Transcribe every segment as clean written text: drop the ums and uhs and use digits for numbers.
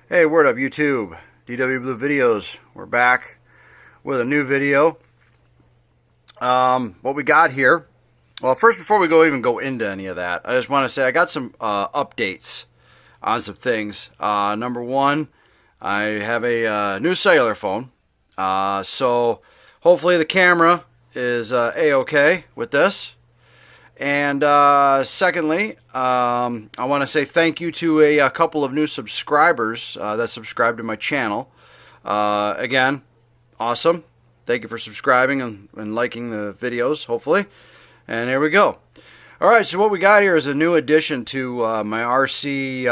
Hey, word up YouTube, DW Blue Videos. We're back with a new video. What we got here, well, first before we even go into any of that, I just want to say I got some updates on some things. Number one, I have a new cellular phone, so hopefully the camera is a-okay with this. And secondly, I want to say thank you to a couple of new subscribers that subscribed to my channel. Again, awesome. Thank you for subscribing and liking the videos, hopefully. And here we go. All right, so what we got here is a new addition to my RCs.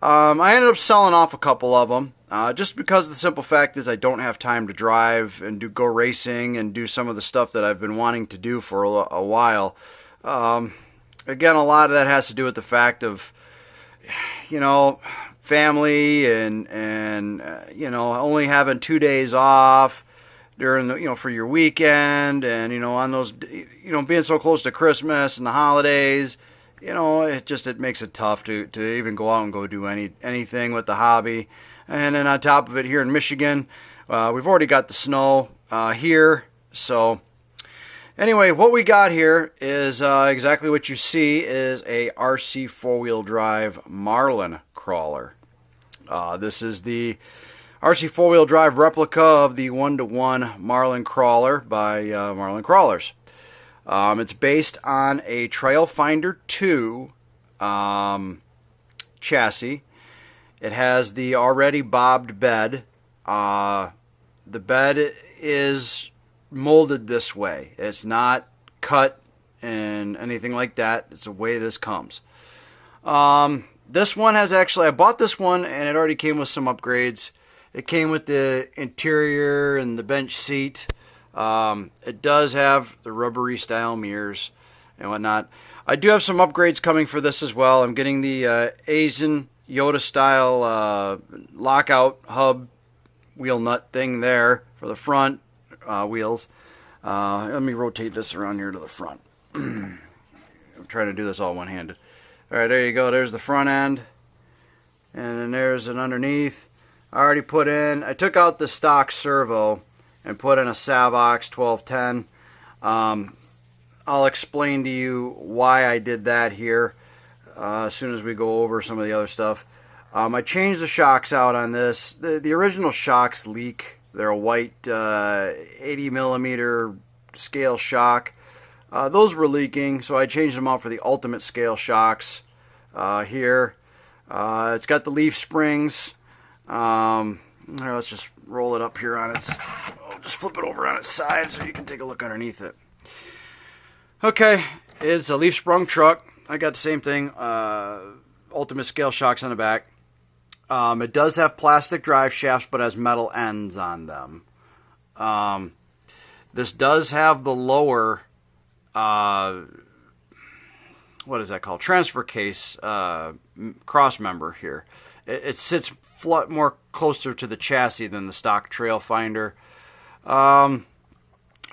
I ended up selling off a couple of them. Just because the simple fact is I don't have time to drive and go racing and do some of the stuff that I've been wanting to do for a while. Again, a lot of that has to do with the fact of, family and only having 2 days off during the, for your weekend, and on those, being so close to Christmas and the holidays. It makes it tough to even go out and go do anything with the hobby. And then on top of it, here in Michigan, we've already got the snow here. So anyway, what we got here is exactly what you see is a RC four-wheel drive Marlin crawler. This is the RC four-wheel drive replica of the 1-to-1 Marlin crawler by Marlin Crawlers. It's based on a Trailfinder 2 chassis. It has the already bobbed bed. The bed is molded this way. It's not cut and anything like that. It's the way this comes. This one has I bought this one and it already came with some upgrades. It came with the interior and the bench seat. It does have the rubbery style mirrors and whatnot. I do have some upgrades coming for this as well. I'm getting the Asian Yoda style lockout hub wheel nut thing there for the front wheels. Let me rotate this around here to the front. I'm trying to do this all one-handed. All right, there you go. There's the front end, and then there's an underneath. I took out the stock servo and put in a Savox 1210. I'll explain to you why I did that here as soon as we go over some of the other stuff. I changed the shocks out on this. The original shocks leak. They're a white 80 millimeter scale shock. Those were leaking, so I changed them out for the ultimate scale shocks here. It's got the leaf springs. Let's just roll it up here on its... I'll just flip it over on its side so you can take a look underneath it. Okay, it's a leaf sprung truck. I got the same thing, ultimate scale shocks on the back. It does have plastic drive shafts, but has metal ends on them. This does have the lower, what is that called? Transfer case cross member here. It sits more closer to the chassis than the stock Trailfinder.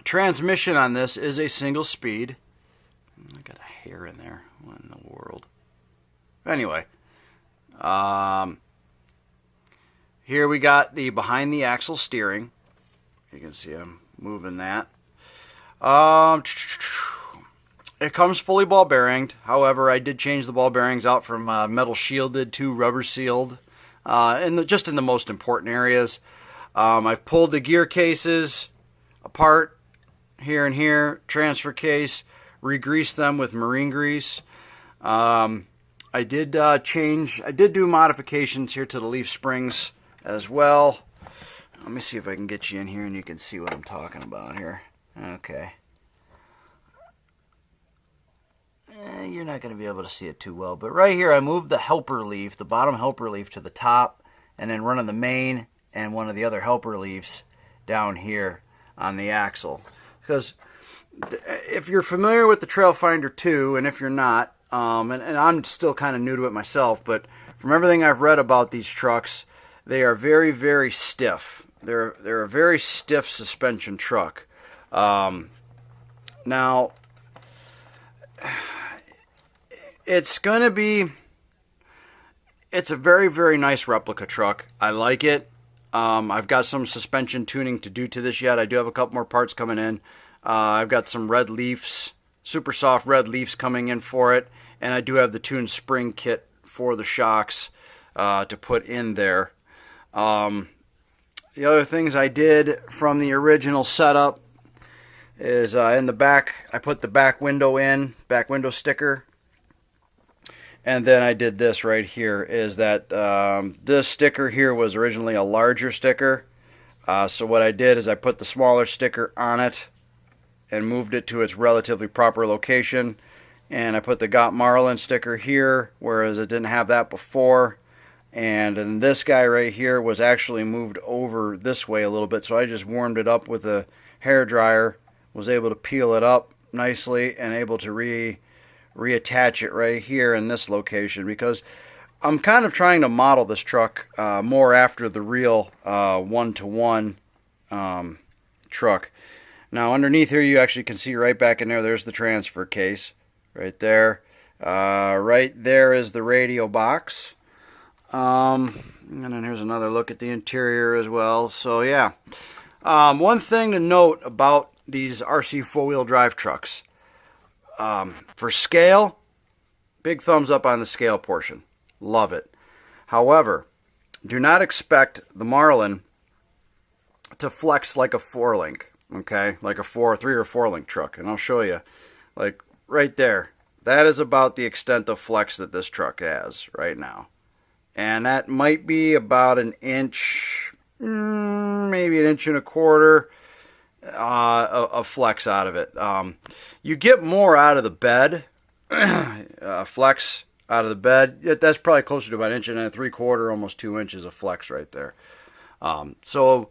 Transmission on this is a single speed. I got a hair in there. What in the world? Anyway, here we got the behind the axle steering. You can see I'm moving that. It comes fully ball bearinged. However, I did change the ball bearings out from metal shielded to rubber sealed, just in the most important areas. I've pulled the gear cases apart here and here, transfer case, re-greased them with marine grease. I did do modifications here to the leaf springs as well. Let me see if I can get you in here and you can see what I'm talking about here. Okay. You're not going to be able to see it too well, but right here I moved the helper leaf, the bottom helper leaf, to the top, and then running the main and one of the other helper leaves down here on the axle. Because if you're familiar with the Trailfinder 2, and if you're not, and I'm still kind of new to it myself, but from everything I've read about these trucks, they are very, very stiff. They're a very stiff suspension truck. Now, it's going to be it's a very, very nice replica truck. I like it. I've got some suspension tuning to do to this yet. I do have a couple more parts coming in. I've got some red leafs, super soft red leafs coming in for it. And I do have the tuned spring kit for the shocks to put in there. The other things I did from the original setup is in the back, I put the back window sticker. And then I did this right here, is that this sticker here was originally a larger sticker. So what I did is I put the smaller sticker on it and moved it to its relatively proper location. And I put the Got Marlin sticker here, whereas it didn't have that before. And then this guy right here was actually moved over this way a little bit. So I just warmed it up with a hairdryer, was able to peel it up nicely, and able to reattach it right here in this location, because I'm kind of trying to model this truck more after the real one-to-one truck. Now underneath here you actually can see right back in there, there's the transfer case right there. Right there is the radio box. And then here's another look at the interior as well. So yeah, one thing to note about these RC four-wheel drive trucks, for scale, big thumbs up on the scale portion. Love it. However, do not expect the Marlin to flex like a 4-link, okay? Like a 3 or 4-link truck. And I'll show you. Like right there. That is about the extent of flex that this truck has right now. And that might be about an inch, maybe an inch and a quarter of flex out of it. You get more out of the bed, flex out of the bed. That's probably closer to about an inch and a 3/4, almost 2 inches of flex right there. So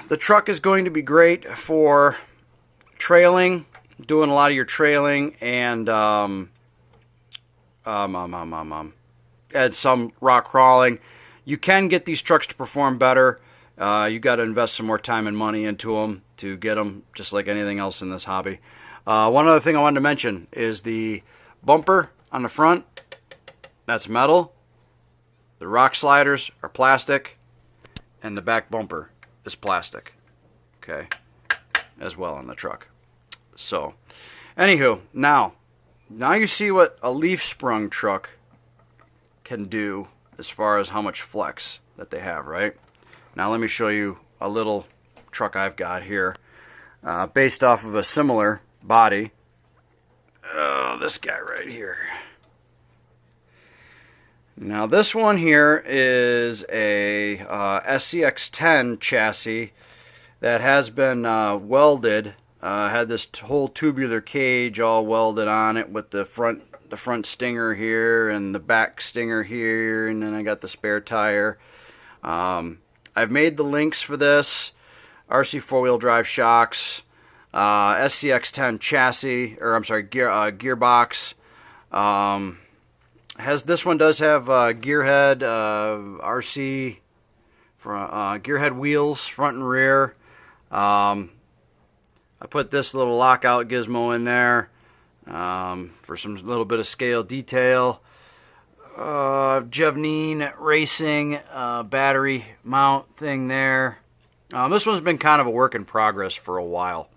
the truck is going to be great for trailing, doing a lot of your trailing, and and some rock crawling. You can get these trucks to perform better. You got to invest some more time and money into them to get them, just like anything else in this hobby. One other thing I wanted to mention is the bumper on the front. That's metal. The rock sliders are plastic, and the back bumper is plastic. Okay, as well on the truck. So, anywho, now you see what a leaf sprung truck can do as far as how much flex that they have, right? Now let me show you a little truck I've got here, based off of a similar body. This guy right here. Now this one here is a SCX-10 chassis that has been welded. Had this whole tubular cage all welded on it with the front stinger here and the back stinger here, and then I got the spare tire. I've made the links for this. RC four-wheel drive shocks, SCX-10 chassis, or I'm sorry, gearbox. This one does have gearhead, RC, gearhead wheels, front and rear. I put this little lockout gizmo in there for some little bit of scale detail. Jevnine Racing battery mount thing there. This one's been kind of a work in progress for a while.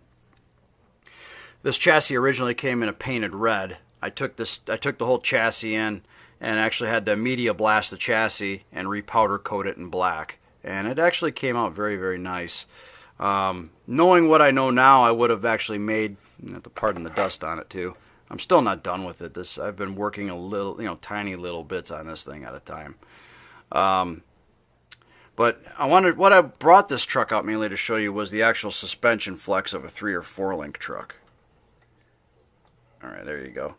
This chassis originally came in a painted red. I took the whole chassis in and actually had to media blast the chassis and repowder coat it in black, and it actually came out very, very nice. Knowing what I know now, I would have actually made, pardon the dust on it too. I'm still not done with it. I've been working a little, tiny little bits on this thing at a time. But what I brought this truck out mainly to show you was the actual suspension flex of a 3 or 4-link truck. All right, there you go.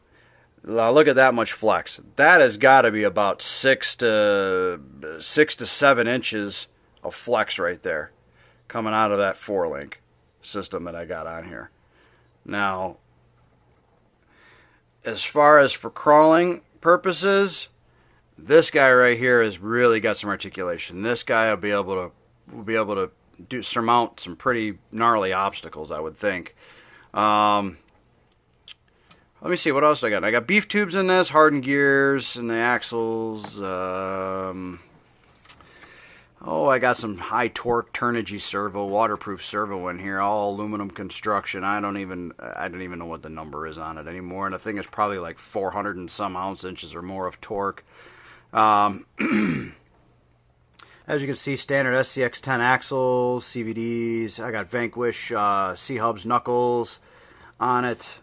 Look at that much flex. That has got to be about 6 to 7 inches of flex right there, coming out of that 4-link system that I got on here. Now, as far as for crawling purposes, this guy right here has really got some articulation. This guy will be able to surmount some pretty gnarly obstacles, I would think. let me see, what else I got? I got beef tubes in this, hardened gears, and the axles. Oh, I got some high torque Turnigy servo, waterproof servo in here, all aluminum construction. I don't even know what the number is on it anymore, and the thing is probably like 400 and some ounce-inches or more of torque. As you can see, standard SCX10 axles, CVDs. I got Vanquish C-hubs knuckles on it.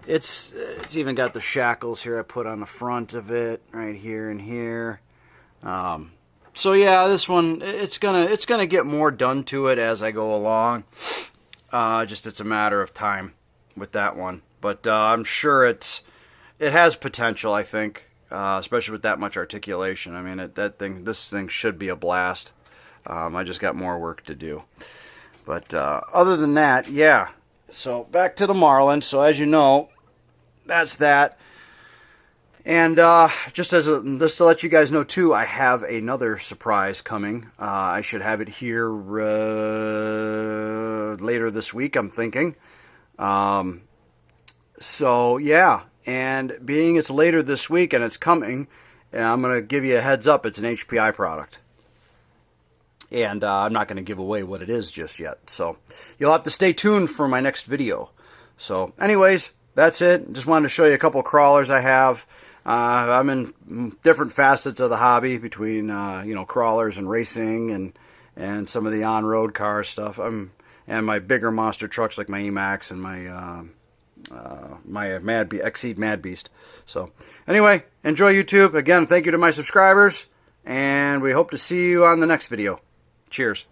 It's even got the shackles here I put on the front of it, right here and here. So yeah, this one it's gonna get more done to it as I go along. Just it's a matter of time with that one, but I'm sure it has potential. I think, especially with that much articulation. I mean, this thing should be a blast. I just got more work to do, but other than that, yeah. So back to the Marlin. So as you know, that's that. And just to let you guys know too, I have another surprise coming. I should have it here later this week, I'm thinking. So yeah, and being it's later this week and it's coming, I'm going to give you a heads up. It's an HPI product. And I'm not going to give away what it is just yet. So you'll have to stay tuned for my next video. So anyways, that's it. Just wanted to show you a couple crawlers I have. I'm in different facets of the hobby between you know, crawlers and racing and some of the on-road car stuff. And my bigger monster trucks like my Emax and my Exceed Mad Beast. So anyway, enjoy YouTube. Again, thank you to my subscribers, and we hope to see you on the next video. Cheers.